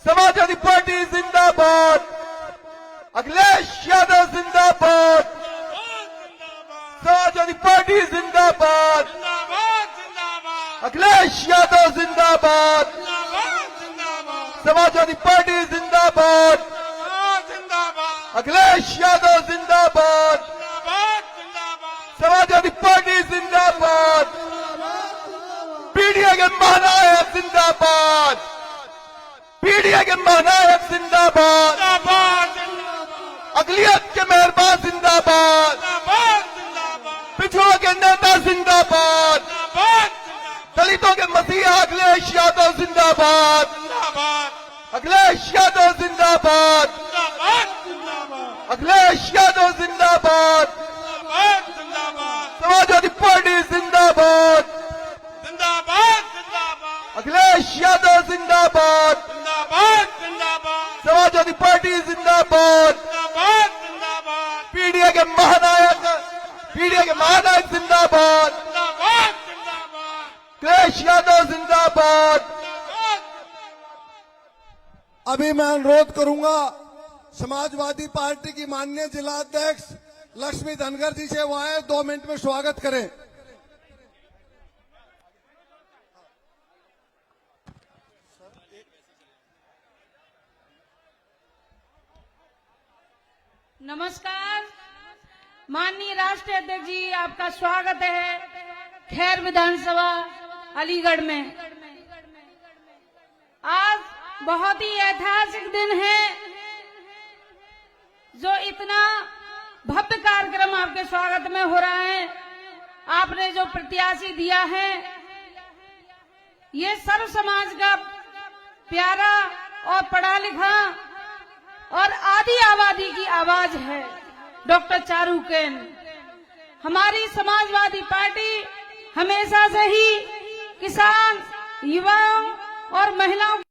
Samajwadi party जिंदाबाद, अखिलेश यादव जिंदाबाद, Samajwadi party जिंदाबाद, अखिलेश यादव जिंदाबाद, समाजवादी पार्टी जिंदाबाद, अखिलेश यादव जिंदाबाद, समाजवादी पार्टी जिंदाबाद, पीडीए के महानायक जिंदाबाद, पीडीए के महानायक जिंदाबाद, अकलियत के मेहरबान जिंदाबाद, पिछड़ों के नेता जिंदाबाद, दलितों के मसीहा अखिलेश यादव जिंदाबाद, अखिलेश यादव जिंदाबाद, अखिलेश यादव जिंदाबाद, समाजवादी पार्टी जिंदाबाद, अखिलेश यादव जिंदाबाद, समाजवादी पार्टी जिंदाबाद, पीडीए के महानायक जिंदाबाद, अखिलेश यादव जिंदाबाद। अभी मैं अनुरोध करूंगा समाजवादी पार्टी की माननीय जिला अध्यक्ष लक्ष्मी धनगर जी से वो आए, 2 मिनट में स्वागत करें। नमस्कार, माननीय राष्ट्रीय अध्यक्ष जी, आपका स्वागत है खैर विधानसभा अलीगढ़ में। आज बहुत ही ऐतिहासिक दिन है, जो इतना भव्य कार्यक्रम आपके स्वागत में हो रहा है। आपने जो प्रत्याशी दिया है, ये सर्व समाज का प्यारा और पढ़ा लिखा और आदि आबादी की आवाज है, डॉक्टर चारू केन। हमारी समाजवादी पार्टी हमेशा से ही किसान, युवाओं और महिलाओं हैं।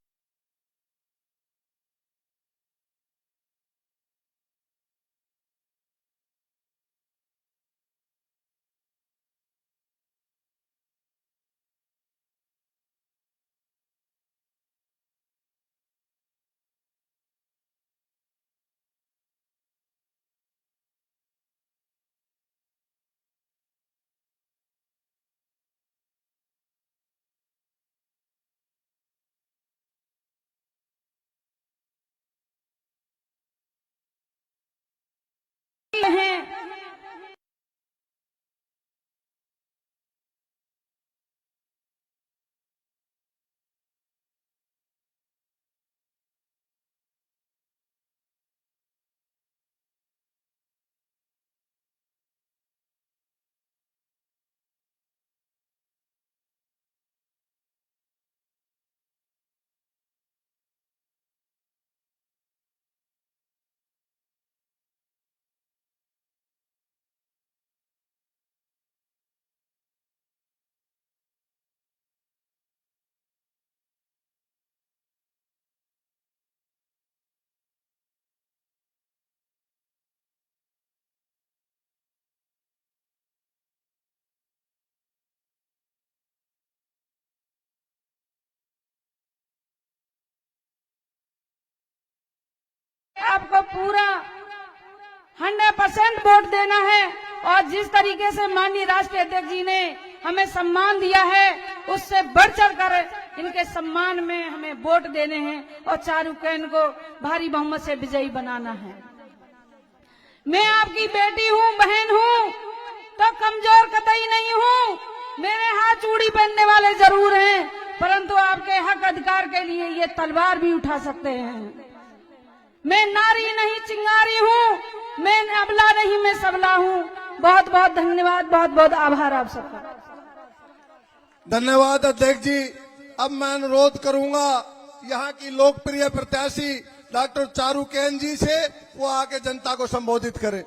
आपको पूरा 100% वोट देना है, और जिस तरीके से माननीय राष्ट्रीय अध्यक्ष जी ने हमें सम्मान दिया है, उससे बढ़ चढ़कर इनके सम्मान में हमें वोट देने हैं और चारू केन को भारी बहुमत से विजयी बनाना है। मैं आपकी बेटी हूँ, बहन हूँ, तो कमजोर कतई नहीं हूँ। मेरे हाथ चूड़ी पहनने वाले जरूर हैं, परंतु आपके हक अधिकार के लिए ये तलवार भी उठा सकते हैं। मैं नारी नहीं चिंगारी हूँ, मैं अबला नहीं, मैं सबला हूँ। बहुत बहुत धन्यवाद, बहुत बहुत आभार आप सबका। धन्यवाद अध्यक्ष जी। अब मैं अनुरोध करूंगा यहाँ की लोकप्रिय प्रत्याशी डॉक्टर चारू केन जी से, वो आके जनता को संबोधित करें।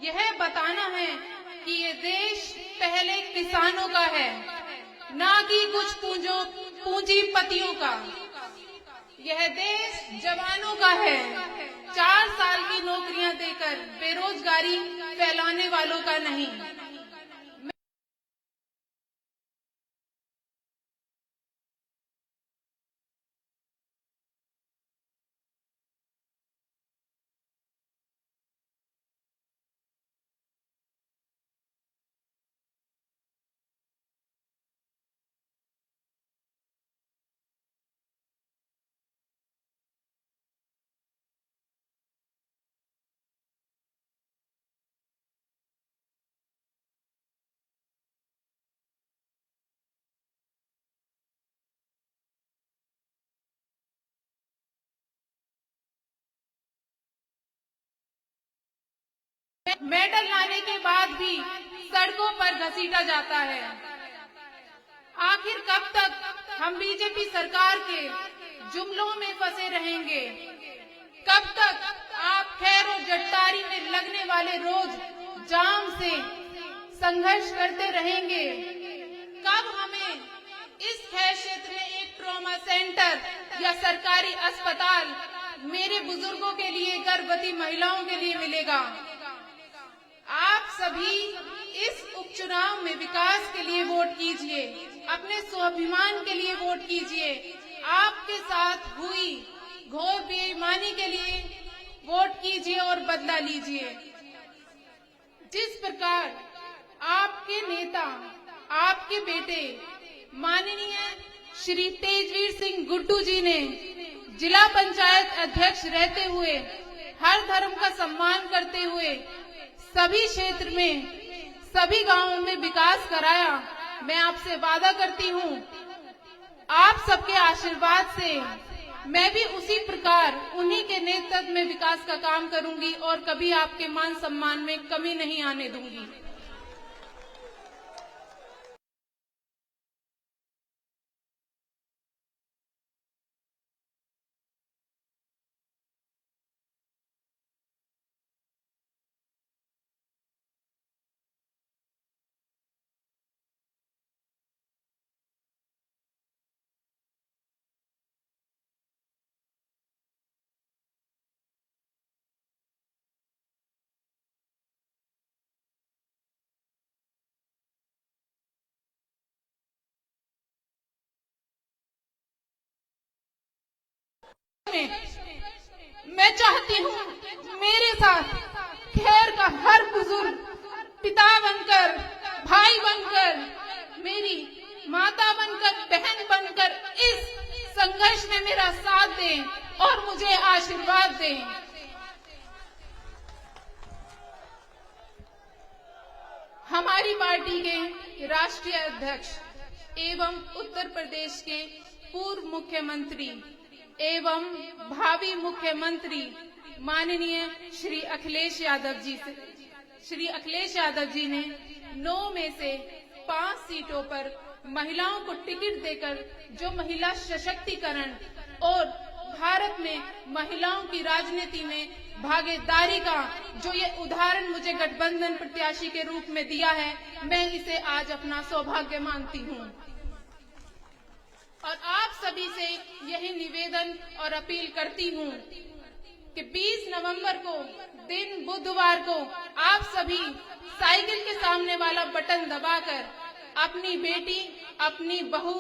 यह बताना है कि ये देश पहले किसानों का है, ना कि कुछ पूंजीपतियों का। यह देश जवानों का है, 4 साल की नौकरियां देकर बेरोजगारी फैलाने वालों का नहीं। मेडल लाने के बाद भी सड़कों पर घसीटा जाता है। आखिर कब तक हम बीजेपी सरकार के जुमलों में फंसे रहेंगे? कब तक आप खैर और जट्टारी में लगने वाले रोज जाम से संघर्ष करते रहेंगे? कब हमें इस खैर क्षेत्र में एक ट्रॉमा सेंटर या सरकारी अस्पताल मेरे बुजुर्गों के लिए, गर्भवती महिलाओं के लिए मिलेगा? आप सभी इस उपचुनाव में विकास के लिए वोट कीजिए, अपने स्वाभिमान के लिए वोट कीजिए, आपके साथ हुई घोर बेईमानी के लिए वोट कीजिए और बदला लीजिए। जिस प्रकार आपके नेता, आपके बेटे माननीय श्री तेजवीर सिंह गुड्डू जी ने जिला पंचायत अध्यक्ष रहते हुए, हर धर्म का सम्मान करते हुए सभी क्षेत्र में, सभी गांवों में विकास कराया, मैं आपसे वादा करती हूं, आप सबके आशीर्वाद से मैं भी उसी प्रकार उन्हीं के नेतृत्व में विकास का काम करूंगी और कभी आपके मान सम्मान में कमी नहीं आने दूंगी। मैं चाहती हूँ मेरे साथ खैर का हर बुजुर्ग पिता बनकर, भाई बनकर, मेरी माता बनकर, बहन बनकर इस संघर्ष में मेरा साथ दें और मुझे आशीर्वाद दें। हमारी पार्टी के राष्ट्रीय अध्यक्ष एवं उत्तर प्रदेश के पूर्व मुख्यमंत्री एवं भावी मुख्यमंत्री माननीय श्री अखिलेश यादव जी ने 9 में से 5 सीटों पर महिलाओं को टिकट देकर जो महिला सशक्तिकरण और भारत में महिलाओं की राजनीति में भागीदारी का जो ये उदाहरण मुझे गठबंधन प्रत्याशी के रूप में दिया है, मैं इसे आज अपना सौभाग्य मानती हूँ। और आप सभी से यही निवेदन और अपील करती हूँ कि 20 नवंबर को दिन बुधवार को आप सभी साइकिल के सामने वाला बटन दबाकर अपनी बेटी, अपनी बहू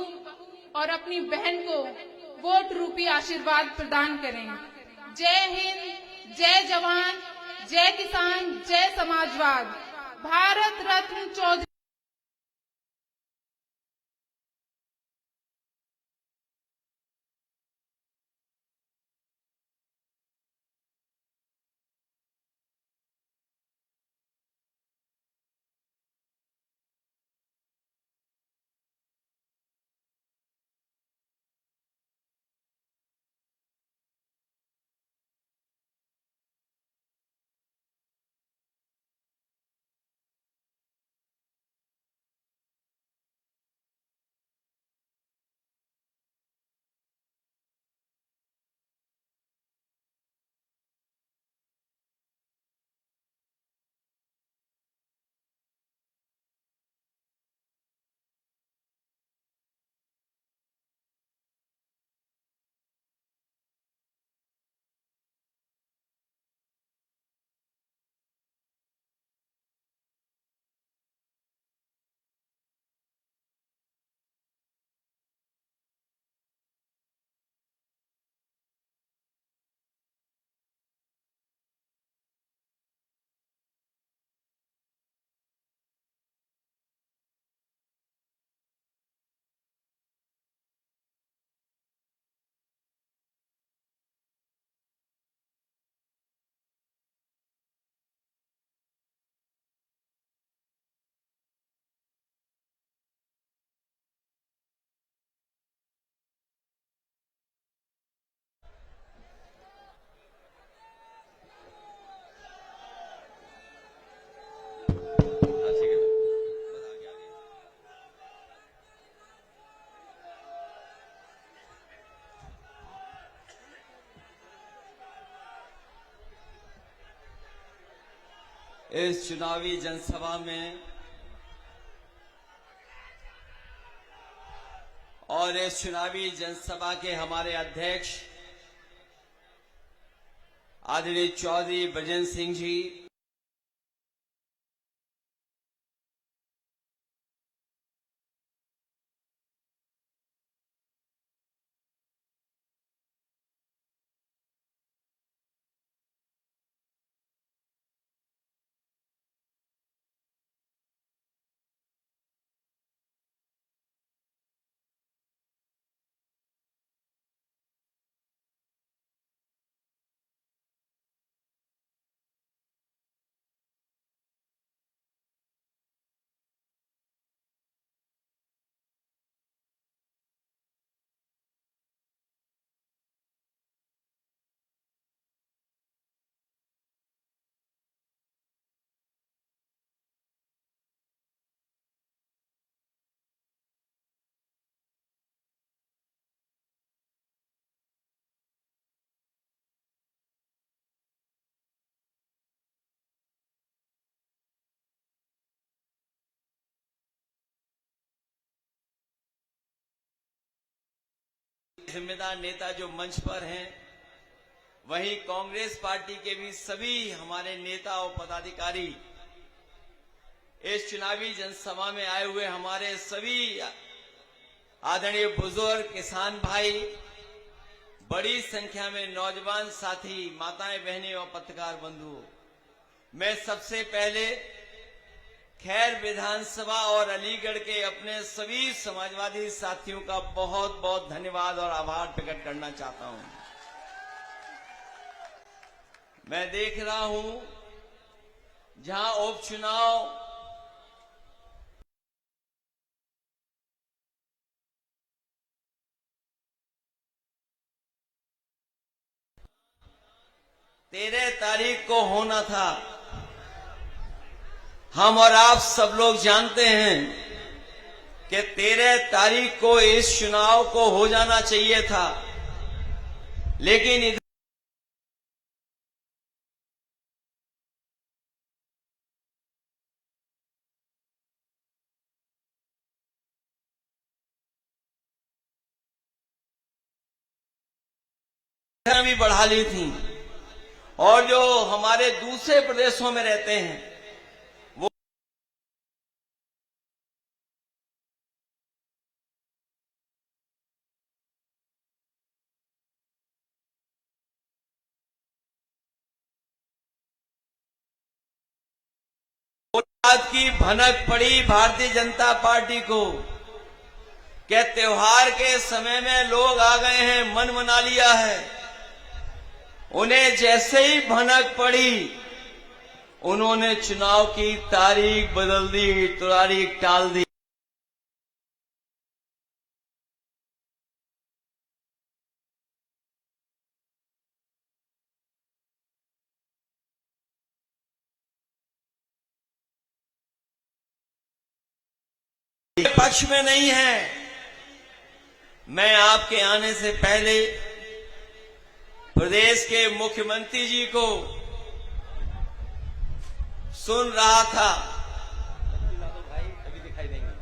और अपनी बहन को वोट रूपी आशीर्वाद प्रदान करें। जय हिंद, जय जवान, जय किसान, जय समाजवाद। भारत रत्न चौधरी इस चुनावी जनसभा में और इस चुनावी जनसभा के हमारे अध्यक्ष आदरणीय चौधरी बजेंद्र सिंह जी, जिम्मेदार नेता जो मंच पर हैं, वहीं कांग्रेस पार्टी के भी सभी हमारे नेता और पदाधिकारी, इस चुनावी जनसभा में आए हुए हमारे सभी आदरणीय बुजुर्ग किसान भाई, बड़ी संख्या में नौजवान साथी, माताएं बहनें और पत्रकार बंधु, मैं सबसे पहले खैर विधानसभा और अलीगढ़ के अपने सभी समाजवादी साथियों का बहुत बहुत धन्यवाद और आभार प्रकट करना चाहता हूं। मैं देख रहा हूं जहां उपचुनाव तेरह तारीख को होना था, हम और आप सब लोग जानते हैं कि 13 तारीख को इस चुनाव को हो जाना चाहिए था, लेकिन इधर भी बढ़ा ली थी और जो हमारे दूसरे प्रदेशों में रहते हैं बात की भनक पड़ी भारतीय जनता पार्टी को कि त्योहार के समय में लोग आ गए हैं, मन मना लिया है। उन्हें जैसे ही भनक पड़ी, उन्होंने चुनाव की तारीख बदल दी, तारीख टाल दी। पक्ष में नहीं है। मैं आपके आने से पहले प्रदेश के मुख्यमंत्री जी को सुन रहा था। अभी दिखाई देंगे,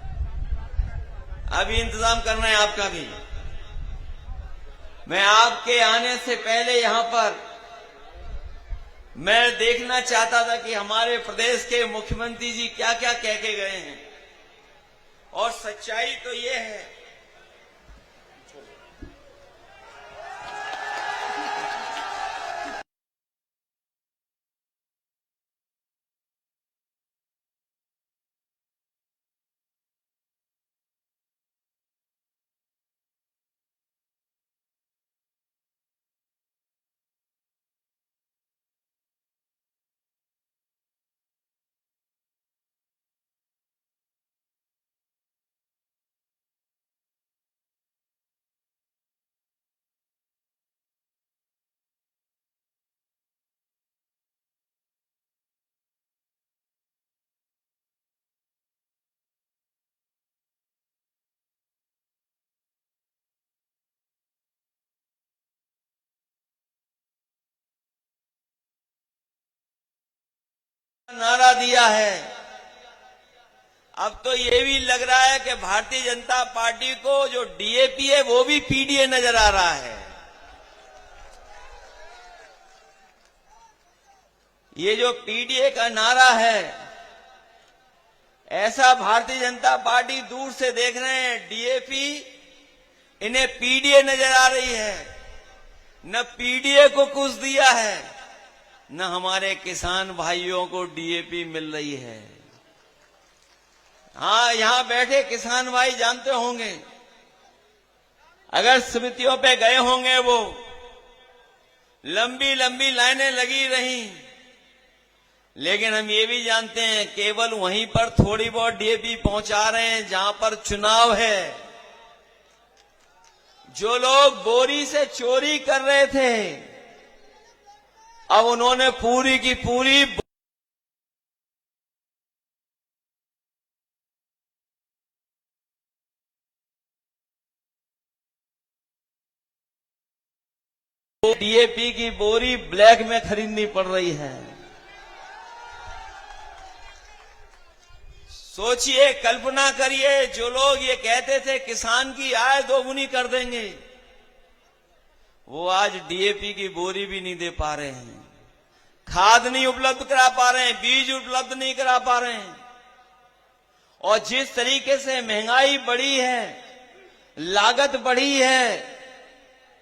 अभी इंतजाम करना है आपका भी। मैं आपके आने से पहले यहां पर मैं देखना चाहता था कि हमारे प्रदेश के मुख्यमंत्री जी क्या क्या कह के गए हैं, और सच्चाई तो ये है नारा दिया है। अब तो ये भी लग रहा है कि भारतीय जनता पार्टी को जो डीएपी है वो भी पीडीए नजर आ रहा है। ये जो पीडीए का नारा है, ऐसा भारतीय जनता पार्टी दूर से देख रहे हैं, डीएपी इन्हें पीडीए नजर आ रही है। न पीडीए को कुछ दिया है, न हमारे किसान भाइयों को डीएपी मिल रही है। हाँ, यहां बैठे किसान भाई जानते होंगे, अगर समितियों पे गए होंगे, वो लंबी लंबी लाइनें लगी रही, लेकिन हम ये भी जानते हैं केवल वहीं पर थोड़ी बहुत डीएपी पहुंचा रहे हैं जहां पर चुनाव है। जो लोग बोरी से चोरी कर रहे थे, अब उन्होंने पूरी की पूरी डीएपी की बोरी ब्लैक में खरीदनी पड़ रही है। सोचिए, कल्पना करिए, जो लोग ये कहते थे किसान की आय दोगुनी कर देंगे, वो आज डीएपी की बोरी भी नहीं दे पा रहे हैं, खाद नहीं उपलब्ध करा पा रहे हैं, बीज उपलब्ध नहीं करा पा रहे हैं। और जिस तरीके से महंगाई बढ़ी है, लागत बढ़ी है,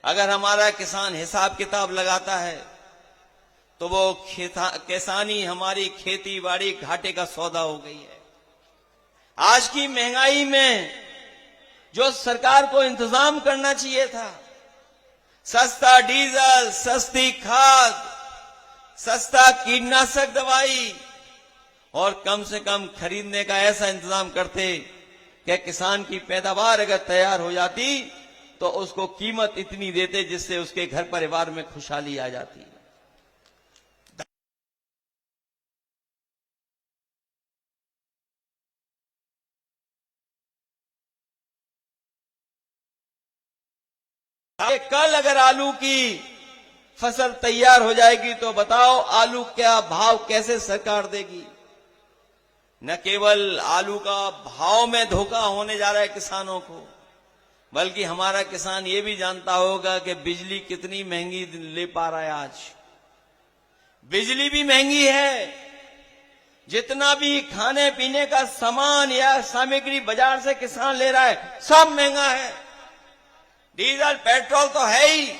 अगर हमारा किसान हिसाब किताब लगाता है तो वो किसानी, हमारी खेती बाड़ी घाटे का सौदा हो गई है। आज की महंगाई में जो सरकार को इंतजाम करना चाहिए था, सस्ता डीजल, सस्ती खाद, सस्ता कीटनाशक दवाई और कम से कम खरीदने का ऐसा इंतजाम करते कि किसान की पैदावार अगर तैयार हो जाती तो उसको कीमत इतनी देते जिससे उसके घर परिवार में खुशहाली आ जाती। कल अगर आलू की फसल तैयार हो जाएगी तो बताओ आलू क्या भाव कैसे सरकार देगी। न केवल आलू का भाव में धोखा होने जा रहा है किसानों को, बल्कि हमारा किसान ये भी जानता होगा कि बिजली कितनी महंगी ले पा रहा है। आज बिजली भी महंगी है, जितना भी खाने पीने का सामान या सामग्री बाजार से किसान ले रहा है सब महंगा है। डीजल पेट्रोल तो है ही,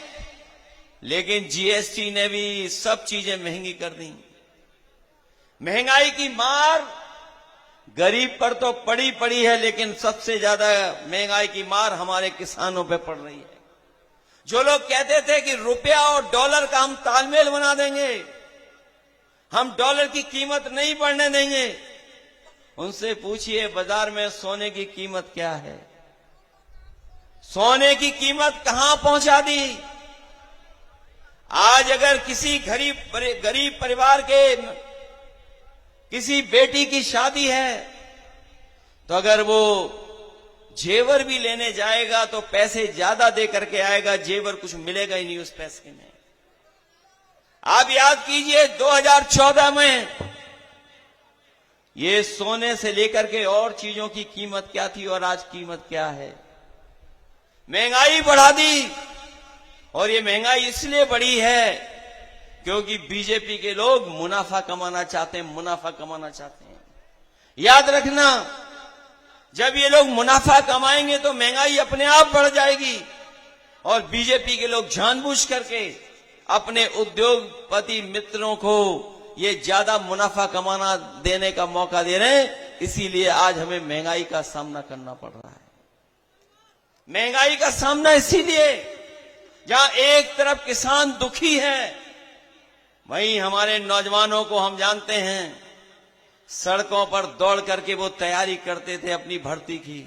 लेकिन जीएसटी ने भी सब चीजें महंगी कर दी। महंगाई की मार गरीब पर तो पड़ी है, लेकिन सबसे ज्यादा महंगाई की मार हमारे किसानों पे पड़ रही है। जो लोग कहते थे कि रुपया और डॉलर का हम तालमेल बना देंगे, हम डॉलर की कीमत नहीं बढ़ने देंगे, उनसे पूछिए बाजार में सोने की कीमत क्या है। सोने की कीमत कहां पहुंचा दी। आज अगर किसी गरीब परिवार के किसी बेटी की शादी है तो अगर वो जेवर भी लेने जाएगा तो पैसे ज्यादा दे करके आएगा, जेवर कुछ मिलेगा ही नहीं उस पैसे में। आप याद कीजिए 2014 में ये सोने से लेकर के और चीजों की कीमत क्या थी और आज कीमत क्या है। महंगाई बढ़ा दी, और ये महंगाई इसलिए बढ़ी है क्योंकि बीजेपी के लोग मुनाफा कमाना चाहते हैं, मुनाफा कमाना चाहते हैं। याद रखना, जब ये लोग मुनाफा कमाएंगे तो महंगाई अपने आप बढ़ जाएगी, और बीजेपी के लोग जानबूझ करके अपने उद्योगपति मित्रों को ये ज्यादा मुनाफा कमाना देने का मौका दे रहे हैं। इसीलिए आज हमें महंगाई का सामना करना पड़ रहा है। महंगाई का सामना इसीलिए, जहां एक तरफ किसान दुखी है, वहीं हमारे नौजवानों को हम जानते हैं सड़कों पर दौड़ करके वो तैयारी करते थे अपनी भर्ती की।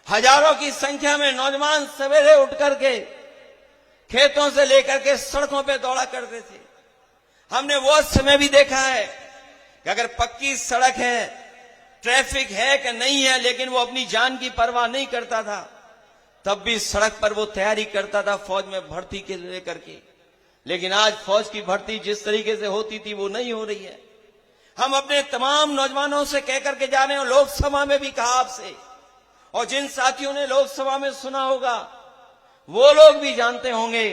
हजारों की संख्या में नौजवान सवेरे उठ करके खेतों से लेकर के सड़कों पे दौड़ा करते थे। हमने वो समय भी देखा है कि अगर पक्की सड़क है, ट्रैफिक है कि नहीं है, लेकिन वो अपनी जान की परवाह नहीं करता था, तब भी सड़क पर वो तैयारी करता था फौज में भर्ती के लेकर के। लेकिन आज फौज की भर्ती जिस तरीके से होती थी वो नहीं हो रही है। हम अपने तमाम नौजवानों से कह करके जा रहे हैं, लोकसभा में भी कहा आपसे, और जिन साथियों ने लोकसभा में सुना होगा वो लोग भी जानते होंगे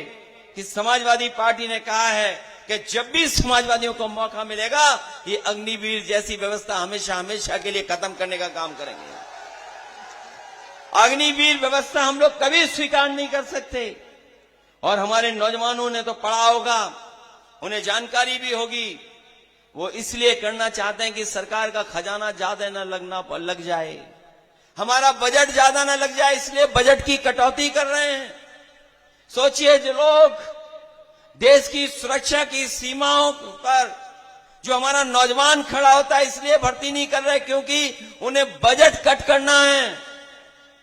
कि समाजवादी पार्टी ने कहा है कि जब भी समाजवादियों को मौका मिलेगा ये अग्निवीर जैसी व्यवस्था हमेशा हमेशा के लिए खत्म करने का काम करेंगे। अग्निवीर व्यवस्था हम लोग कभी स्वीकार नहीं कर सकते। और हमारे नौजवानों ने तो पढ़ा होगा, उन्हें जानकारी भी होगी, वो इसलिए करना चाहते हैं कि सरकार का खजाना ज्यादा न लग जाए, हमारा बजट ज्यादा न लग जाए, इसलिए बजट की कटौती कर रहे हैं। सोचिए, जो लोग देश की सुरक्षा की सीमाओं पर जो हमारा नौजवान खड़ा होता है इसलिए भर्ती नहीं कर रहे क्योंकि उन्हें बजट कट करना है।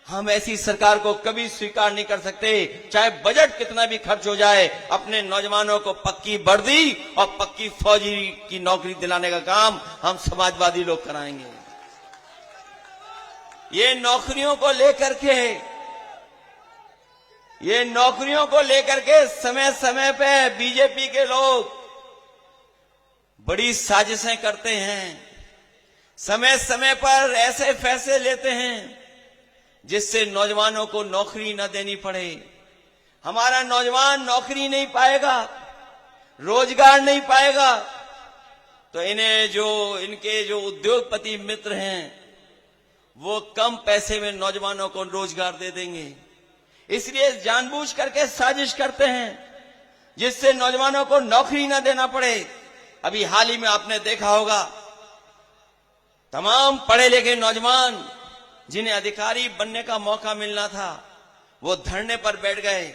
हम ऐसी सरकार को कभी स्वीकार नहीं कर सकते, चाहे बजट कितना भी खर्च हो जाए। अपने नौजवानों को पक्की वर्दी और पक्की फौजी की नौकरी दिलाने का काम हम समाजवादी लोग कराएंगे। ये नौकरियों को लेकर के समय समय पे बीजेपी के लोग बड़ी साजिशें करते हैं, समय समय पर ऐसे फैसले लेते हैं जिससे नौजवानों को नौकरी न देनी पड़े। हमारा नौजवान नौकरी नहीं पाएगा, रोजगार नहीं पाएगा, तो इनके जो उद्योगपति मित्र हैं वो कम पैसे में नौजवानों को रोजगार दे देंगे। इसलिए जानबूझ करके साजिश करते हैं जिससे नौजवानों को नौकरी न देना पड़े। अभी हाल ही में आपने देखा होगा, तमाम पढ़े लिखे नौजवान जिन्हें अधिकारी बनने का मौका मिलना था वो धरने पर बैठ गए,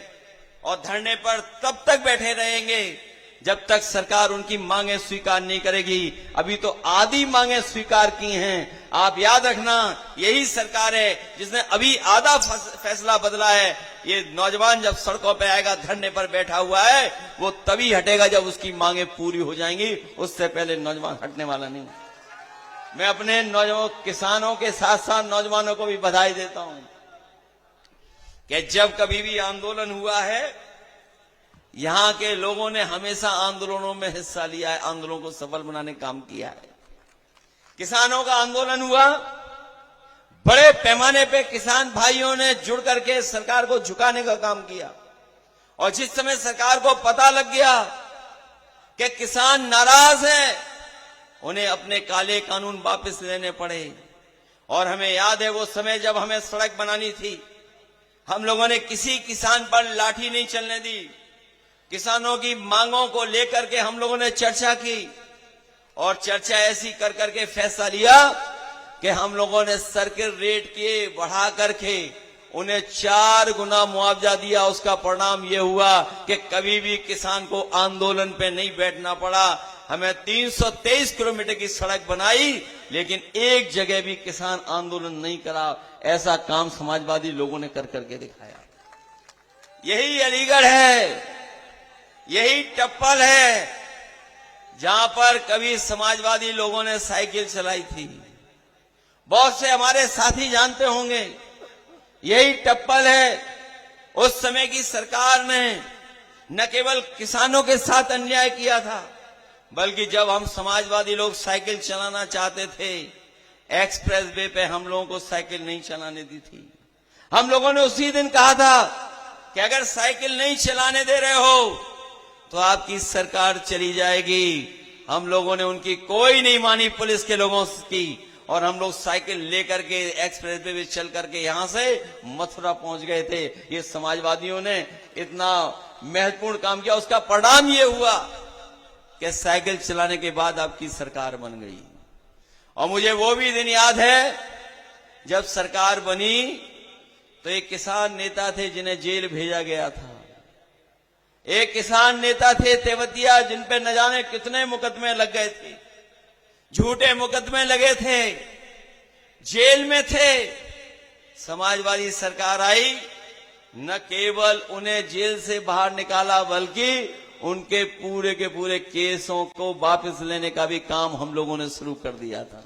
और धरने पर तब तक बैठे रहेंगे जब तक सरकार उनकी मांगे स्वीकार नहीं करेगी। अभी तो आधी मांगे स्वीकार की हैं। आप याद रखना, यही सरकार है जिसने अभी आधा फैसला बदला है। ये नौजवान जब सड़कों पे आएगा, धरने पर बैठा हुआ है, वो तभी हटेगा जब उसकी मांगे पूरी हो जाएंगी, उससे पहले नौजवान हटने वाला नहीं। मैं अपने नौजवान किसानों के साथ साथ नौजवानों को भी बधाई देता हूं कि जब कभी भी आंदोलन हुआ है, यहां के लोगों ने हमेशा आंदोलनों में हिस्सा लिया है, आंदोलनों को सफल बनाने का काम किया है। किसानों का आंदोलन हुआ, बड़े पैमाने पे किसान भाइयों ने जुड़ करके सरकार को झुकाने का काम किया, और जिस समय सरकार को पता लग गया कि किसान नाराज हैं, उन्हें अपने काले कानून वापस लेने पड़े। और हमें याद है वो समय जब हमें सड़क बनानी थी, हम लोगों ने किसी किसान पर लाठी नहीं चलने दी। किसानों की मांगों को लेकर के हम लोगों ने चर्चा की, और चर्चा ऐसी कर करके फैसला लिया कि हम लोगों ने सर्किल रेट के बढ़ा करके उन्हें 4 गुना मुआवजा दिया। उसका परिणाम यह हुआ कि कभी भी किसान को आंदोलन पे नहीं बैठना पड़ा। हमें 323 किलोमीटर की सड़क बनाई, लेकिन एक जगह भी किसान आंदोलन नहीं करा। ऐसा काम समाजवादी लोगों ने कर करके दिखाया। यही अलीगढ़ है, यही टप्पल है जहां पर कभी समाजवादी लोगों ने साइकिल चलाई थी। बहुत से हमारे साथी जानते होंगे, यही टप्पल है। उस समय की सरकार ने न केवल किसानों के साथ अन्याय किया था, बल्कि जब हम समाजवादी लोग साइकिल चलाना चाहते थे, एक्सप्रेस वे पे हम लोगों को साइकिल नहीं चलाने दी थी। हम लोगों ने उसी दिन कहा था कि अगर साइकिल नहीं चलाने दे रहे हो तो आपकी सरकार चली जाएगी। हम लोगों ने उनकी कोई नहीं मानी, पुलिस के लोगों की, और हम लोग साइकिल लेकर के एक्सप्रेस वे चल करके यहां से मथुरा पहुंच गए थे। ये समाजवादियों ने इतना महत्वपूर्ण काम किया, उसका परिणाम ये हुआ कि साइकिल चलाने के बाद आपकी सरकार बन गई। और मुझे वो भी दिन याद है जब सरकार बनी तो एक किसान नेता थे जिन्हें जेल भेजा गया था। एक किसान नेता थे तेवतिया, जिन पे न जाने कितने मुकदमे लग गए थे, झूठे मुकदमे लगे थे, जेल में थे। समाजवादी सरकार आई, न केवल उन्हें जेल से बाहर निकाला बल्कि उनके पूरे के पूरे केसों को वापस लेने का भी काम हम लोगों ने शुरू कर दिया था।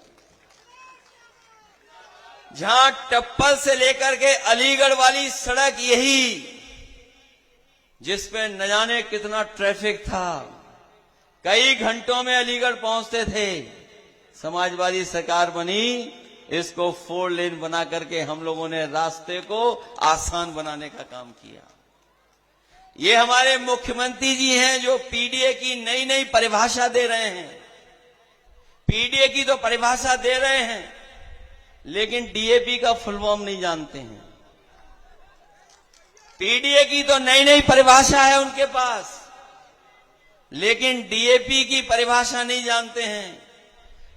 जहां टप्पल से लेकर के अलीगढ़ वाली सड़क यही, जिसपे न जाने कितना ट्रैफिक था, कई घंटों में अलीगढ़ पहुंचते थे। समाजवादी सरकार बनी, इसको 4 लेन बना करके हम लोगों ने रास्ते को आसान बनाने का काम किया। ये हमारे मुख्यमंत्री जी हैं जो पीडीए की नई नई परिभाषा दे रहे हैं। पीडीए की तो परिभाषा दे रहे हैं, लेकिन डीएपी का फुल फॉर्म नहीं जानते हैं। पीडीए की तो नई नई परिभाषा है उनके पास, लेकिन डीएपी की परिभाषा नहीं जानते हैं।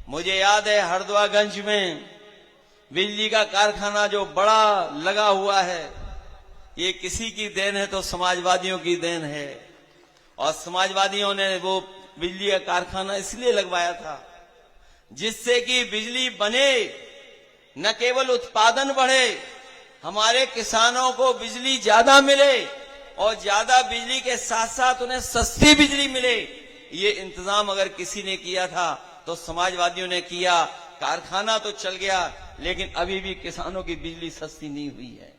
मुझे याद है हरदुआगंज में बिजली का कारखाना जो बड़ा लगा हुआ है, ये किसी की देन है तो समाजवादियों की देन है। और समाजवादियों ने वो बिजली का कारखाना इसलिए लगवाया था जिससे कि बिजली बने, न केवल उत्पादन बढ़े, हमारे किसानों को बिजली ज्यादा मिले और ज्यादा बिजली के साथ साथ उन्हें सस्ती बिजली मिले। ये इंतजाम अगर किसी ने किया था तो समाजवादियों ने किया। कारखाना तो चल गया, लेकिन अभी भी किसानों की बिजली सस्ती नहीं हुई है।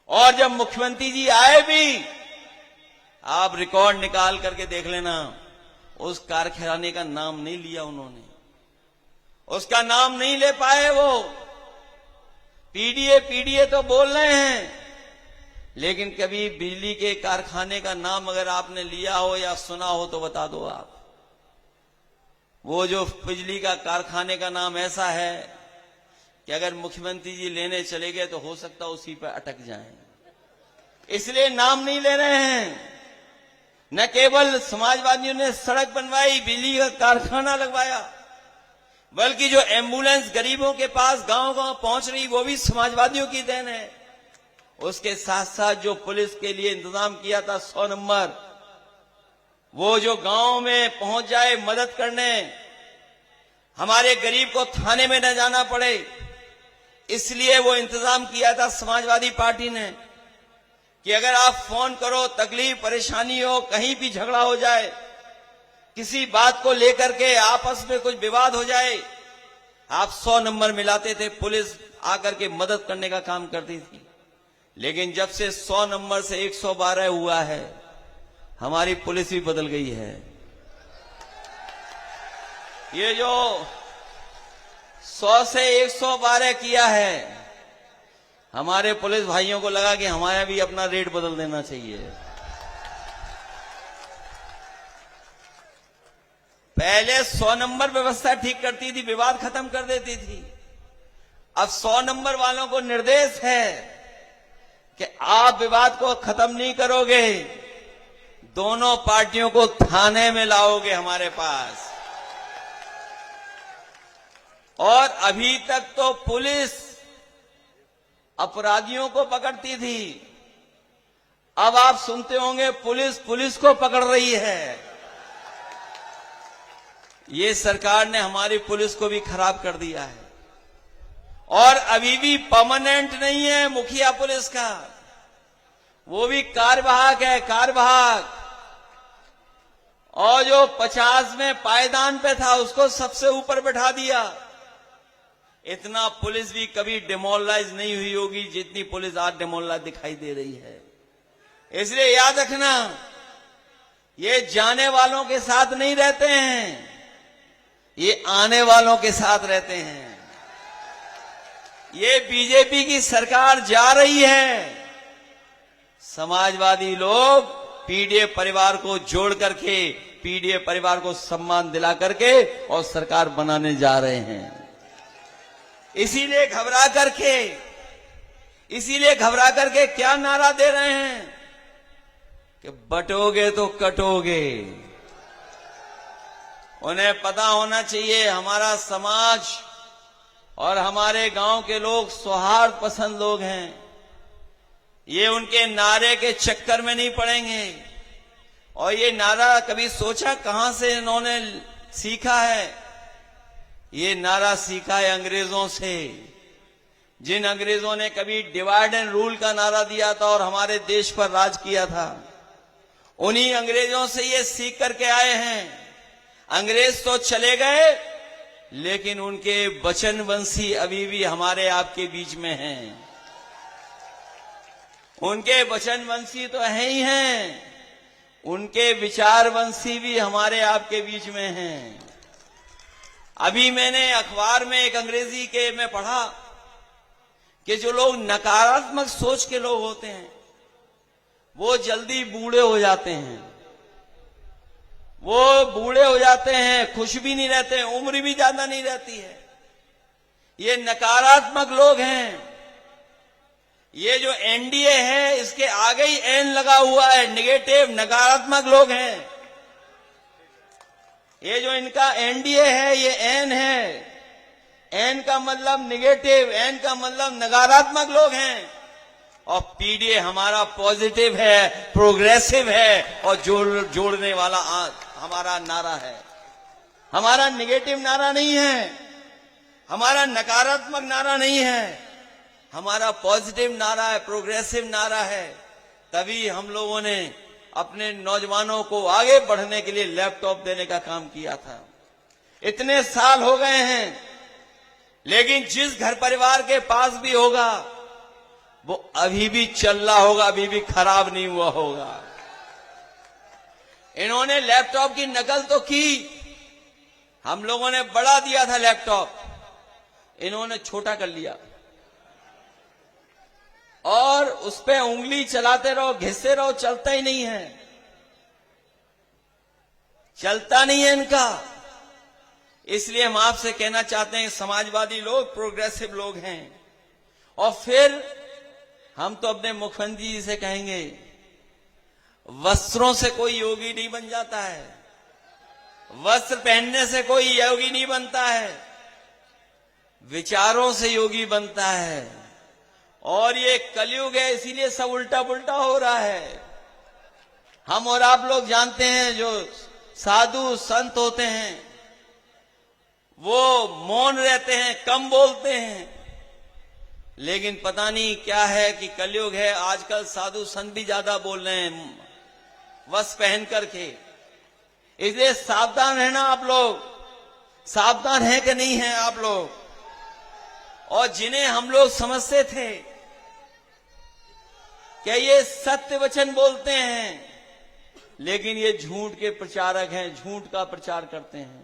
और जब मुख्यमंत्री जी आए भी, आप रिकॉर्ड निकाल करके देख लेना, उस कारखाने का नाम नहीं लिया उन्होंने, उसका नाम नहीं ले पाए। वो पीडीए पीडीए तो बोल रहे हैं, लेकिन कभी बिजली के कारखाने का नाम अगर आपने लिया हो या सुना हो तो बता दो आप। वो जो बिजली का कारखाने का नाम ऐसा है कि अगर मुख्यमंत्री जी लेने चले गए तो हो सकता उसी पर अटक जाएं, इसलिए नाम नहीं ले रहे हैं। न केवल समाजवादियों ने सड़क बनवाई, बिजली का कारखाना लगवाया, बल्कि जो एम्बुलेंस गरीबों के पास गांव-गांव पहुंच रही वो भी समाजवादियों की देन है। उसके साथ साथ जो पुलिस के लिए इंतजाम किया था 100 नंबर, वो जो गांव में पहुंच जाए मदद करने, हमारे गरीब को थाने में न जाना पड़े, इसलिए वो इंतजाम किया था समाजवादी पार्टी ने कि अगर आप फोन करो, तकलीफ परेशानी हो, कहीं भी झगड़ा हो जाए, किसी बात को लेकर के आपस में कुछ विवाद हो जाए, आप 100 नंबर मिलाते थे, पुलिस आकर के मदद करने का काम करती थी। लेकिन जब से 100 नंबर से 112 हुआ है, हमारी पुलिस भी बदल गई है। ये जो 100 से 112 किया है, हमारे पुलिस भाइयों को लगा कि हमारा भी अपना रेट बदल देना चाहिए। पहले 100 नंबर व्यवस्था ठीक करती थी, विवाद खत्म कर देती थी। अब 100 नंबर वालों को निर्देश है कि आप विवाद को खत्म नहीं करोगे, दोनों पार्टियों को थाने में लाओगे हमारे पास। और अभी तक तो पुलिस अपराधियों को पकड़ती थी, अब आप सुनते होंगे पुलिस पुलिस को पकड़ रही है। ये सरकार ने हमारी पुलिस को भी खराब कर दिया है। और अभी भी परमानेंट नहीं है मुखिया पुलिस का, वो भी कार्यवाहक है, कार्यवाहक। और जो 50 में पायदान पे था उसको सबसे ऊपर बैठा दिया। इतना पुलिस भी कभी डिमोरलाइज नहीं हुई होगी जितनी पुलिस आज डिमोरलाइज दिखाई दे रही है। इसलिए याद रखना, ये जाने वालों के साथ नहीं रहते हैं, ये आने वालों के साथ रहते हैं। ये बीजेपी की सरकार जा रही है, समाजवादी लोग पीडीए परिवार को जोड़ करके, पीडीए परिवार को सम्मान दिला करके और सरकार बनाने जा रहे हैं। इसीलिए घबरा करके क्या नारा दे रहे हैं कि बटोगे तो कटोगे। उन्हें पता होना चाहिए हमारा समाज और हमारे गांव के लोग सौहार्द पसंद लोग हैं। ये उनके नारे के चक्कर में नहीं पड़ेंगे। और ये नारा कभी सोचा कहां से इन्होंने सीखा है? ये नारा सीखा है अंग्रेजों से, जिन अंग्रेजों ने कभी डिवाइड एंड रूल का नारा दिया था और हमारे देश पर राज किया था। उन्हीं अंग्रेजों से ये सीख करके आए हैं। अंग्रेज तो चले गए, लेकिन उनके वचनवंशी अभी भी हमारे आपके बीच में हैं। उनके वचनवंशी तो है ही हैं, उनके विचारवंशी भी हमारे आपके बीच में हैं। अभी मैंने अखबार में एक अंग्रेजी के में पढ़ा कि जो लोग नकारात्मक सोच के लोग होते हैं वो जल्दी बूढ़े हो जाते हैं, वो बूढ़े हो जाते हैं, खुश भी नहीं रहते हैं, उम्र भी ज्यादा नहीं रहती है। ये नकारात्मक लोग हैं। ये जो एनडीए है इसके आगे ही एन लगा हुआ है, नेगेटिव नकारात्मक लोग हैं। ये जो इनका एनडीए है ये एन है, एन का मतलब नेगेटिव, एन का मतलब नकारात्मक लोग हैं। और पीडीए हमारा पॉजिटिव है, प्रोग्रेसिव है और जोड़ने वाला हमारा नारा है। हमारा नेगेटिव नारा नहीं है, हमारा नकारात्मक नारा नहीं है, हमारा पॉजिटिव नारा है, प्रोग्रेसिव नारा है। तभी हम लोगों ने अपने नौजवानों को आगे बढ़ने के लिए लैपटॉप देने का काम किया था। इतने साल हो गए हैं, लेकिन जिस घर परिवार के पास भी होगा वो अभी भी चल रहा होगा, अभी भी खराब नहीं हुआ होगा। इन्होंने लैपटॉप की नकल तो की, हम लोगों ने बड़ा दिया था लैपटॉप, इन्होंने छोटा कर लिया और उस पे उंगली चलाते रहो, घिसते रहो, चलता ही नहीं है, चलता नहीं है इनका। इसलिए हम आपसे कहना चाहते हैं समाजवादी लोग प्रोग्रेसिव लोग हैं। और फिर हम तो अपने मुख्यमंत्री जी से कहेंगे, वस्त्रों से कोई योगी नहीं बन जाता है, वस्त्र पहनने से कोई योगी नहीं बनता है, विचारों से योगी बनता है। और ये कलयुग है, इसीलिए सब उल्टा पुल्टा हो रहा है। हम और आप लोग जानते हैं जो साधु संत होते हैं वो मौन रहते हैं, कम बोलते हैं, लेकिन पता नहीं क्या है कि कलयुग है, आजकल साधु संत भी ज्यादा बोल रहे हैं वस्त्र पहन करके। इसलिए सावधान रहना आप लोग, सावधान है कि नहीं है आप लोग। और जिन्हें हम लोग समझते थे कि ये सत्य वचन बोलते हैं, लेकिन ये झूठ के प्रचारक हैं, झूठ का प्रचार करते हैं।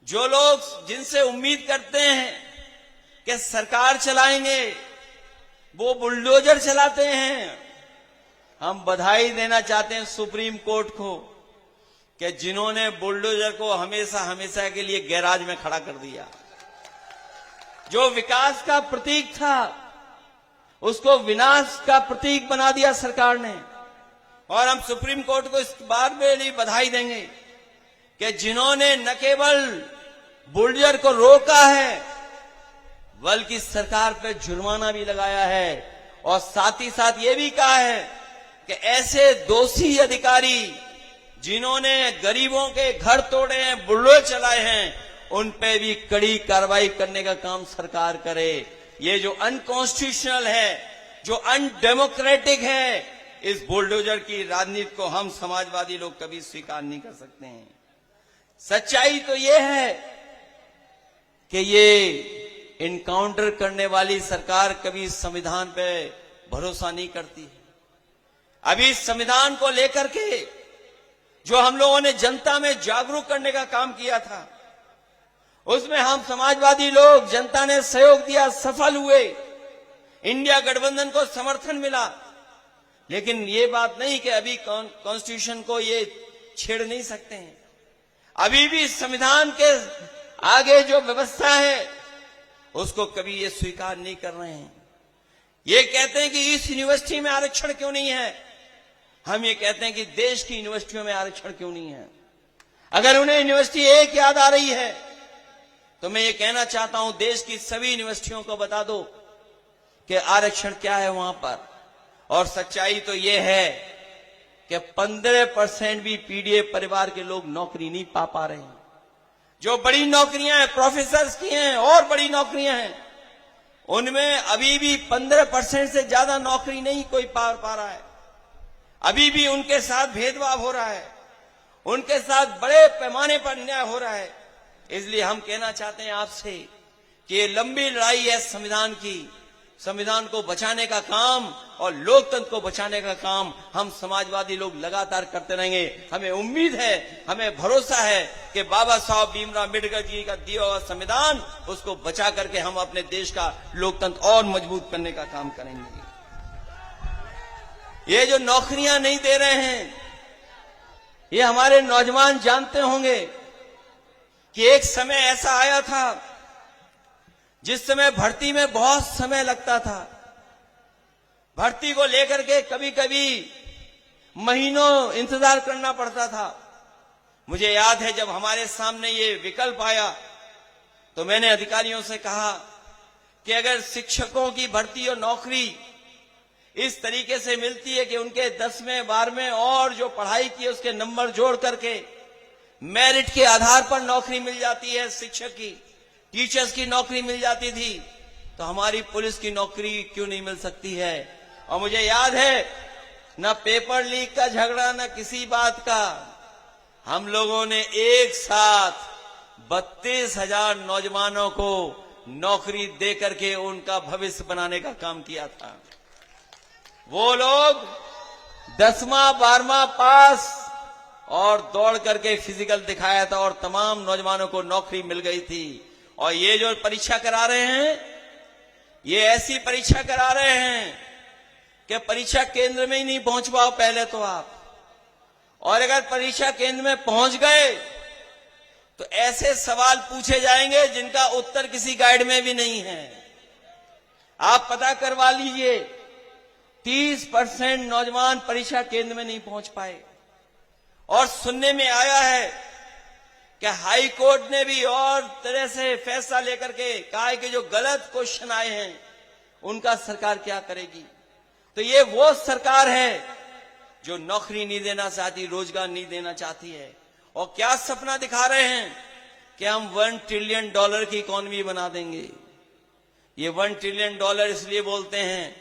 जो लोग जिनसे उम्मीद करते हैं कि सरकार चलाएंगे वो बुलडोजर चलाते हैं। हम बधाई देना चाहते हैं सुप्रीम कोर्ट को कि जिन्होंने बुलडोजर को हमेशा हमेशा के लिए गैराज में खड़ा कर दिया। जो विकास का प्रतीक था उसको विनाश का प्रतीक बना दिया सरकार ने। और हम सुप्रीम कोर्ट को इस बार में भी बधाई देंगे कि जिन्होंने न केवल बुलडोजर को रोका है बल्कि सरकार पर जुर्माना भी लगाया है और साथ ही साथ ये भी कहा है कि ऐसे दोषी अधिकारी जिन्होंने गरीबों के घर तोड़े हैं, बुलडोजर चलाए हैं, उन पे भी कड़ी कार्रवाई करने का काम सरकार करे। ये जो अनकॉन्स्टिट्यूशनल है, जो अनडेमोक्रेटिक है, इस बुलडोजर की राजनीति को हम समाजवादी लोग कभी स्वीकार नहीं कर सकते हैं। सच्चाई तो ये है कि ये इनकाउंटर करने वाली सरकार कभी संविधान पे भरोसा नहीं करती है। अभी संविधान को लेकर के जो हम लोगों ने जनता में जागरूक करने का काम किया था, उसमें हम समाजवादी लोग, जनता ने सहयोग दिया, सफल हुए, इंडिया गठबंधन को समर्थन मिला। लेकिन ये बात नहीं कि अभी कॉन्स्टिट्यूशन को ये छेड़ नहीं सकते हैं। अभी भी संविधान के आगे जो व्यवस्था है उसको कभी ये स्वीकार नहीं कर रहे हैं। ये कहते हैं कि इस यूनिवर्सिटी में आरक्षण क्यों नहीं है, हम ये कहते हैं कि देश की यूनिवर्सिटियों में आरक्षण क्यों नहीं है। अगर उन्हें यूनिवर्सिटी एक याद आ रही है तो मैं ये कहना चाहता हूं, देश की सभी यूनिवर्सिटियों को बता दो कि आरक्षण क्या है वहां पर। और सच्चाई तो ये है कि 15% भी पीडीए परिवार के लोग नौकरी नहीं पा रहे हैं। जो बड़ी नौकरियां हैं, प्रोफेसर्स की हैं और बड़ी नौकरियां हैं, उनमें अभी भी 15% से ज्यादा नौकरी नहीं कोई पा रहा है। अभी भी उनके साथ भेदभाव हो रहा है, उनके साथ बड़े पैमाने पर अन्याय हो रहा है। इसलिए हम कहना चाहते हैं आपसे कि ये लंबी लड़ाई है संविधान की, संविधान को बचाने का काम और लोकतंत्र को बचाने का काम हम समाजवादी लोग लगातार करते रहेंगे। हमें उम्मीद है, हमें भरोसा है कि बाबा साहब भीमराव अम्बेडकर जी का दिया हुआ संविधान, उसको बचा करके हम अपने देश का लोकतंत्र और मजबूत करने का काम करेंगे। ये जो नौकरियां नहीं दे रहे हैं, ये हमारे नौजवान जानते होंगे कि एक समय ऐसा आया था जिस समय भर्ती में बहुत समय लगता था। भर्ती को लेकर के कभी कभी महीनों इंतजार करना पड़ता था। मुझे याद है जब हमारे सामने ये विकल्प आया तो मैंने अधिकारियों से कहा कि अगर शिक्षकों की भर्ती और नौकरी इस तरीके से मिलती है कि उनके 10वें 12वें और जो पढ़ाई की उसके नंबर जोड़ करके मेरिट के आधार पर नौकरी मिल जाती है, शिक्षक की, टीचर्स की नौकरी मिल जाती थी, तो हमारी पुलिस की नौकरी क्यों नहीं मिल सकती है। और मुझे याद है न पेपर लीक का झगड़ा, न किसी बात का, हम लोगों ने एक साथ 32,000 नौजवानों को नौकरी दे करके उनका भविष्य बनाने का काम किया था। वो लोग 10वां 12वां पास और दौड़ करके फिजिकल दिखाया था और तमाम नौजवानों को नौकरी मिल गई थी। और ये जो परीक्षा करा रहे हैं, ये ऐसी परीक्षा करा रहे हैं कि परीक्षा केंद्र में ही नहीं पहुंच पाओ पहले तो आप, और अगर परीक्षा केंद्र में पहुंच गए तो ऐसे सवाल पूछे जाएंगे जिनका उत्तर किसी गाइड में भी नहीं है। आप पता करवा लीजिए, 30% नौजवान परीक्षा केंद्र में नहीं पहुंच पाए। और सुनने में आया है कि हाई कोर्ट ने भी और तरह से फैसला लेकर के कहा है कि जो गलत क्वेश्चन आए हैं उनका सरकार क्या करेगी। तो ये वो सरकार है जो नौकरी नहीं देना चाहती, रोजगार नहीं देना चाहती है। और क्या सपना दिखा रहे हैं कि हम $1 ट्रिलियन की इकोनॉमी बना देंगे। ये $1 ट्रिलियन इसलिए बोलते हैं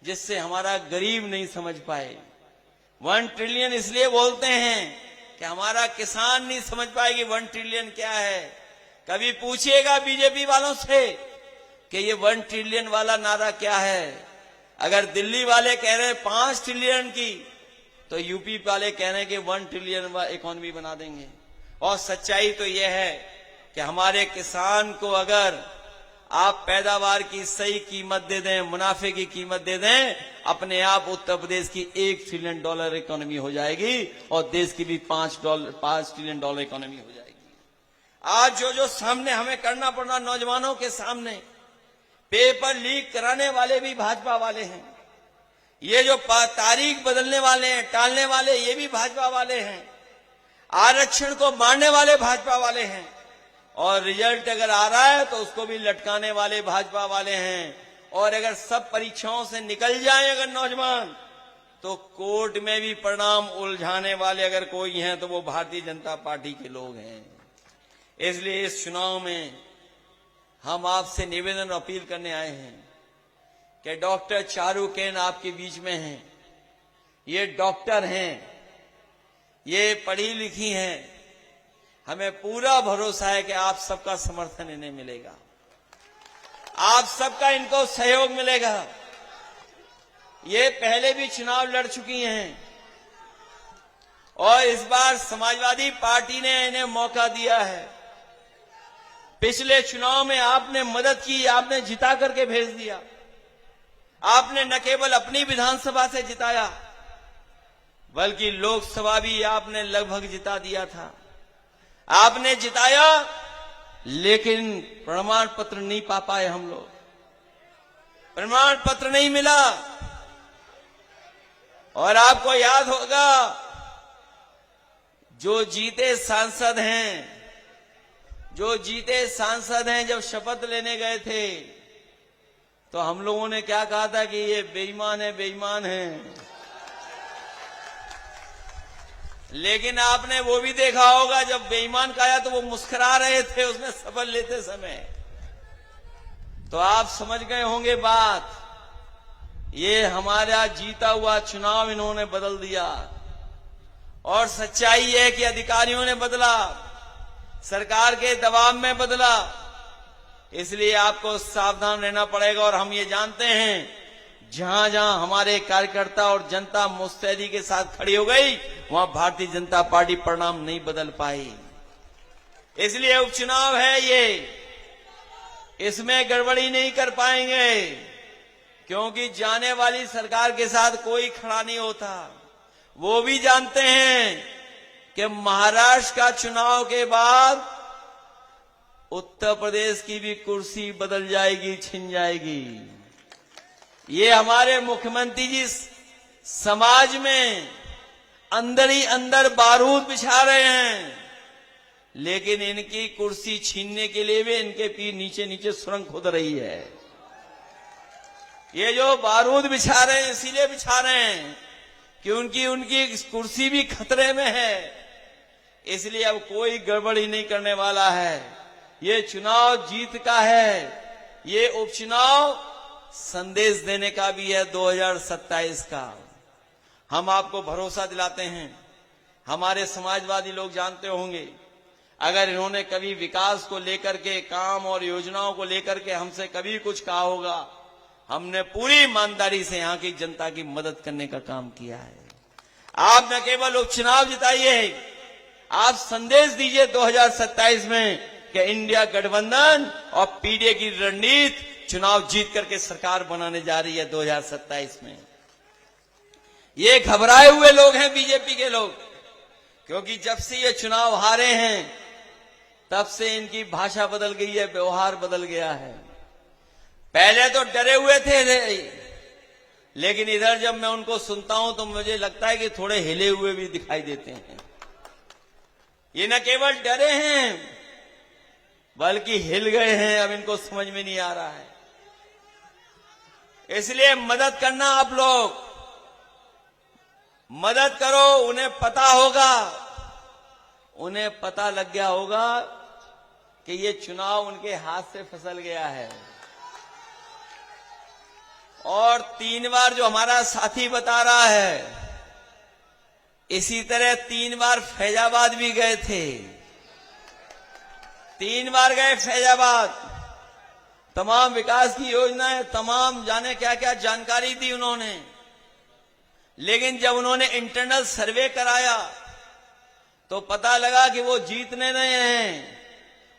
जिससे हमारा गरीब नहीं समझ पाए। 1 ट्रिलियन इसलिए बोलते हैं कि हमारा किसान नहीं समझ पाएगी 1 ट्रिलियन क्या है। कभी पूछिएगा बीजेपी वालों से कि ये 1 ट्रिलियन वाला नारा क्या है। अगर दिल्ली वाले कह रहे हैं 5 ट्रिलियन की, तो यूपी वाले कह रहे हैं कि 1 ट्रिलियन इकोनॉमी बना देंगे। और सच्चाई तो यह है कि हमारे किसान को अगर आप पैदावार की सही कीमत दे दें, मुनाफे की कीमत दे दें, अपने आप उत्तर प्रदेश की $1 ट्रिलियन इकोनॉमी हो जाएगी और देश की भी $5 ट्रिलियन इकोनॉमी हो जाएगी। आज जो सामने हमें करना पड़ रहा नौजवानों के सामने, पेपर लीक कराने वाले भी भाजपा वाले हैं, ये जो तारीख बदलने वाले हैं, टालने वाले, ये भी भाजपा वाले हैं, आरक्षण को मारने वाले भाजपा वाले हैं, और रिजल्ट अगर आ रहा है तो उसको भी लटकाने वाले भाजपा वाले हैं। और अगर सब परीक्षाओं से निकल जाए अगर नौजवान, तो कोर्ट में भी परिणाम उलझाने वाले अगर कोई हैं तो वो भारतीय जनता पार्टी के लोग हैं। इसलिए इस चुनाव में हम आपसे निवेदन और अपील करने आए हैं कि डॉक्टर चारू केन आपके बीच में हैं। ये डॉक्टर हैं, ये पढ़ी लिखी हैं, हमें पूरा भरोसा है कि आप सबका समर्थन इन्हें मिलेगा, आप सबका इनको सहयोग मिलेगा। ये पहले भी चुनाव लड़ चुकी हैं और इस बार समाजवादी पार्टी ने इन्हें मौका दिया है। पिछले चुनाव में आपने मदद की, आपने जिता करके भेज दिया। आपने न केवल अपनी विधानसभा से जिताया बल्कि लोकसभा भी आपने लगभग जिता दिया था। आपने जिताया लेकिन प्रमाण पत्र नहीं पा पाए हम लोग, प्रमाण पत्र नहीं मिला। और आपको याद होगा जो जीते सांसद हैं जब शपथ लेने गए थे तो हम लोगों ने क्या कहा था कि ये बेईमान है। लेकिन आपने वो भी देखा होगा जब बेईमान कहा तो वो मुस्कुरा रहे थे उसमें शपथ लेते समय। तो आप समझ गए होंगे बात। ये हमारा जीता हुआ चुनाव इन्होंने बदल दिया। और सच्चाई है कि अधिकारियों ने बदला, सरकार के दबाव में बदला। इसलिए आपको सावधान रहना पड़ेगा। और हम ये जानते हैं जहां जहां हमारे कार्यकर्ता और जनता मुस्तैदी के साथ खड़ी हो गई, वहां भारतीय जनता पार्टी परिणाम नहीं बदल पाई। इसलिए उपचुनाव है ये, इसमें गड़बड़ी नहीं कर पाएंगे, क्योंकि जाने वाली सरकार के साथ कोई खड़ा नहीं होता। वो भी जानते हैं कि महाराष्ट्र का चुनाव के बाद उत्तर प्रदेश की भी कुर्सी बदल जाएगी, छिन जाएगी। ये हमारे मुख्यमंत्री जी समाज में अंदर ही अंदर बारूद बिछा रहे हैं, लेकिन इनकी कुर्सी छीनने के लिए भी इनके नीचे नीचे सुरंग खुद रही है। ये जो बारूद बिछा रहे हैं इसीलिए बिछा रहे हैं कि उनकी कुर्सी भी खतरे में है। इसलिए अब कोई गड़बड़ी नहीं करने वाला है। ये चुनाव जीत का है, ये उपचुनाव संदेश देने का भी है 2027 का। हम आपको भरोसा दिलाते हैं, हमारे समाजवादी लोग जानते होंगे, अगर इन्होंने कभी विकास को लेकर के, काम और योजनाओं को लेकर के हमसे कभी कुछ कहा होगा, हमने पूरी ईमानदारी से यहां की जनता की मदद करने का काम किया है। आप न केवल उपचुनाव जिताइए, आप संदेश दीजिए 2027 में कि इंडिया गठबंधन और पीडीए की रणनीति चुनाव जीत करके सरकार बनाने जा रही है 2027 में। ये घबराए हुए लोग हैं बीजेपी के लोग, क्योंकि जब से ये चुनाव हारे हैं तब से इनकी भाषा बदल गई है, व्यवहार बदल गया है। पहले तो डरे हुए थे, लेकिन इधर जब मैं उनको सुनता हूं तो मुझे लगता है कि थोड़े हिले हुए भी दिखाई देते हैं। ये न केवल डरे हैं बल्कि हिल गए हैं, अब इनको समझ में नहीं आ रहा है। इसलिए मदद करना, आप लोग मदद करो। उन्हें पता होगा, उन्हें पता लग गया होगा कि ये चुनाव उनके हाथ से फिसल गया है। और 3 बार जो हमारा साथी बता रहा है, इसी तरह 3 बार फैजाबाद भी गए थे, 3 बार गए फैजाबाद। तमाम विकास की योजनाएं, तमाम जाने क्या क्या जानकारी दी उन्होंने, लेकिन जब उन्होंने इंटरनल सर्वे कराया तो पता लगा कि वो जीतने नहीं हैं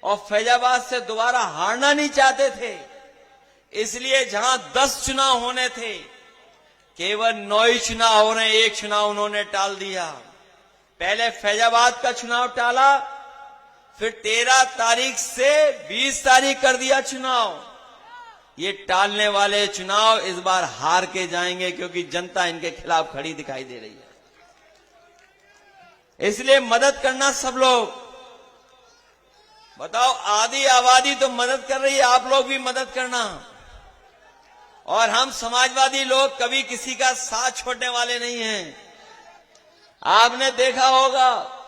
और फैजाबाद से दोबारा हारना नहीं चाहते थे। इसलिए जहां 10 चुनाव होने थे, केवल 9 ही चुनाव हो रहे हैं, 1 चुनाव उन्होंने टाल दिया। पहले फैजाबाद का चुनाव टाला, फिर 13 तारीख से 20 तारीख कर दिया चुनाव। ये टालने वाले चुनाव इस बार हार के जाएंगे, क्योंकि जनता इनके खिलाफ खड़ी दिखाई दे रही है। इसलिए मदद करना सब लोग। बताओ, आधी आबादी तो मदद कर रही है, आप लोग भी मदद करना। और हम समाजवादी लोग कभी किसी का साथ छोड़ने वाले नहीं हैं। आपने देखा होगा,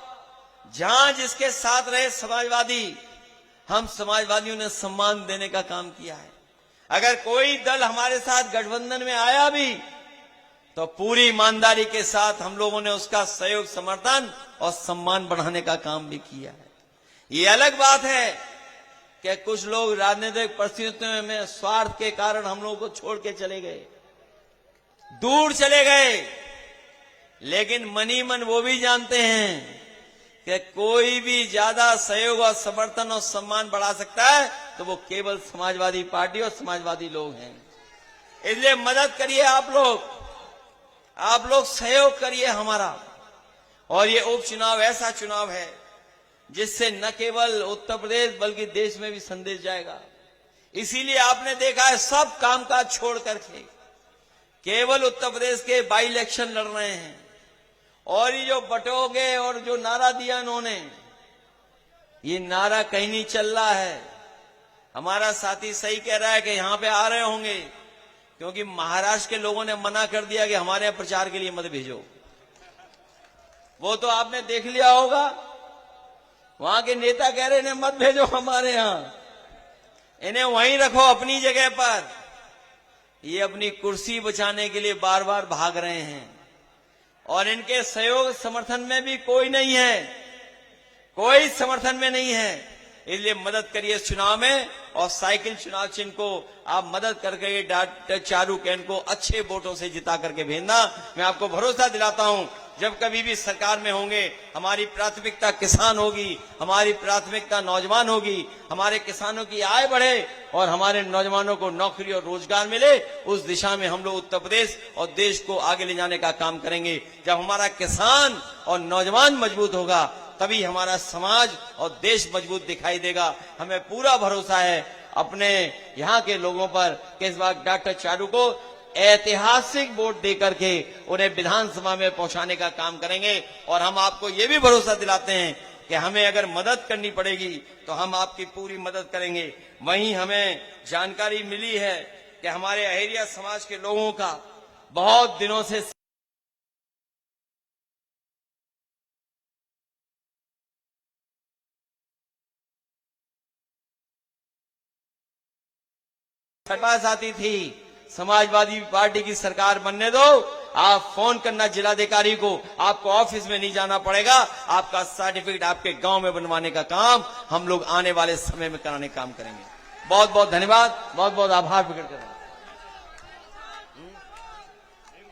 जहां जिसके साथ रहे समाजवादी, हम समाजवादियों ने सम्मान देने का काम किया है। अगर कोई दल हमारे साथ गठबंधन में आया भी तो पूरी ईमानदारी के साथ हम लोगों ने उसका सहयोग, समर्थन और सम्मान बढ़ाने का काम भी किया है। ये अलग बात है कि कुछ लोग राजनीतिक परिस्थितियों में स्वार्थ के कारण हम लोगों को छोड़ के चले गए, दूर चले गए। लेकिन मनी मन वो भी जानते हैं कि कोई भी ज्यादा सहयोग और समर्थन और सम्मान बढ़ा सकता है तो वो केवल समाजवादी पार्टी और समाजवादी लोग हैं। इसलिए मदद करिए आप लोग सहयोग करिए हमारा। और ये उपचुनाव ऐसा चुनाव है जिससे न केवल उत्तर प्रदेश बल्कि देश में भी संदेश जाएगा। इसीलिए आपने देखा है, सब कामकाज छोड़ करके केवल उत्तर प्रदेश के बाई इलेक्शन लड़ रहे हैं। और ये जो बटोगे और जो नारा दिया इन्होंने, ये नारा कहीं नहीं चल रहा है। हमारा साथी सही कह रहा है कि यहां पे आ रहे होंगे, क्योंकि महाराष्ट्र के लोगों ने मना कर दिया कि हमारे यहां प्रचार के लिए मत भेजो। वो तो आपने देख लिया होगा, वहां के नेता कह रहे हैं मत भेजो हमारे यहां, इन्हें वहीं रखो अपनी जगह पर। ये अपनी कुर्सी बचाने के लिए बार बार भाग रहे हैं और इनके सहयोग समर्थन में भी कोई नहीं है, कोई समर्थन में नहीं है। इसलिए मदद करिए इस चुनाव में और साइकिल चुनाव चिन्ह को आप मदद करके डॉक्टर चारू कैन को अच्छे वोटों से जिता करके भेजना। मैं आपको भरोसा दिलाता हूं, जब कभी भी सरकार में होंगे, हमारी प्राथमिकता किसान होगी, हमारी प्राथमिकता नौजवान होगी, हमारे किसानों की आय बढ़े और हमारे नौजवानों को नौकरी और रोजगार मिले। उस दिशा में हम लोग उत्तर प्रदेश और देश को आगे ले जाने का काम करेंगे। जब हमारा किसान और नौजवान मजबूत होगा, तभी हमारा समाज और देश मजबूत दिखाई देगा। हमें पूरा भरोसा है अपने यहाँ के लोगों पर कि इस बार डॉक्टर चारू को ऐतिहासिक वोट देकर के उन्हें विधानसभा में पहुंचाने का काम करेंगे। और हम आपको ये भी भरोसा दिलाते हैं कि हमें अगर मदद करनी पड़ेगी तो हम आपकी पूरी मदद करेंगे। वहीं हमें जानकारी मिली है कि हमारे अहेरिया समाज के लोगों का बहुत दिनों से पास आती थी, समाजवादी पार्टी की सरकार बनने दो, आप फोन करना जिलाधिकारी को, आपको ऑफिस में नहीं जाना पड़ेगा, आपका सर्टिफिकेट आपके गांव में बनवाने का काम हम लोग आने वाले समय में कराने का काम करेंगे। बहुत बहुत धन्यवाद, बहुत बहुत आभार प्रकट कर रहे हैं।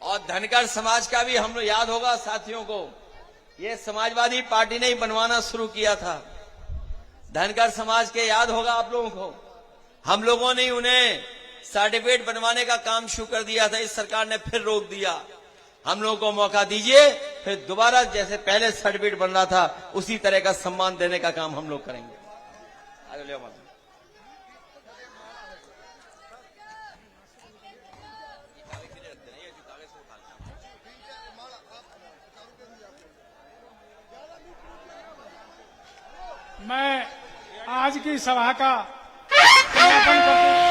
और धनगर समाज का भी हम लोग याद होगा साथियों को, ये समाजवादी पार्टी ने ही बनवाना शुरू किया था। धनगर समाज के याद होगा आप लोगों को, हम लोगों ने उन्हें सर्टिफिकेट बनवाने का काम शुरू कर दिया था। इस सरकार ने फिर रोक दिया। हम लोगों को मौका दीजिए, फिर दोबारा जैसे पहले सर्टिफिकेट बन रहा था उसी तरह का सम्मान देने का काम हम लोग करेंगे। मैं आज की सभा का समापन करते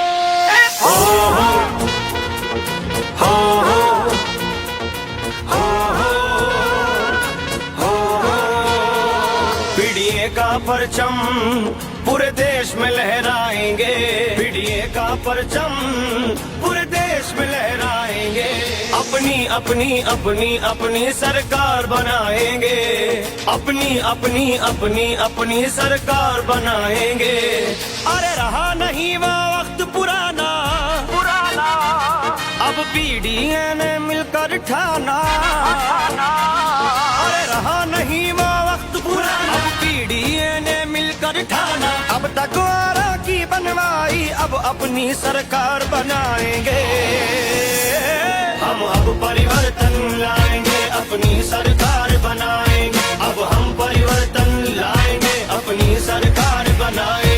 पीडीए का परचम पूरे देश में लहराएंगे, पीडीए का परचम पूरे देश में लहराएंगे। अपनी अपनी अपनी अपनी सरकार बनाएंगे, अपनी अपनी अपनी अपनी सरकार बनाएंगे। अरे रहा नहीं वो वक्त पुराना पुराना, अब पीडीए ने मिलकर ठाना। अरे रहा नहीं वो वक्त पुराना, अब पीडीए ने मिलकर ठाना। अब तक वारा की बनवाई, अब अपनी सरकार बनाएंगे। हम अब परिवर्तन लाएंगे, अपनी सरकार बनाएंगे। अब हम परिवर्तन लाएंगे, अपनी सरकार बनाएंगे।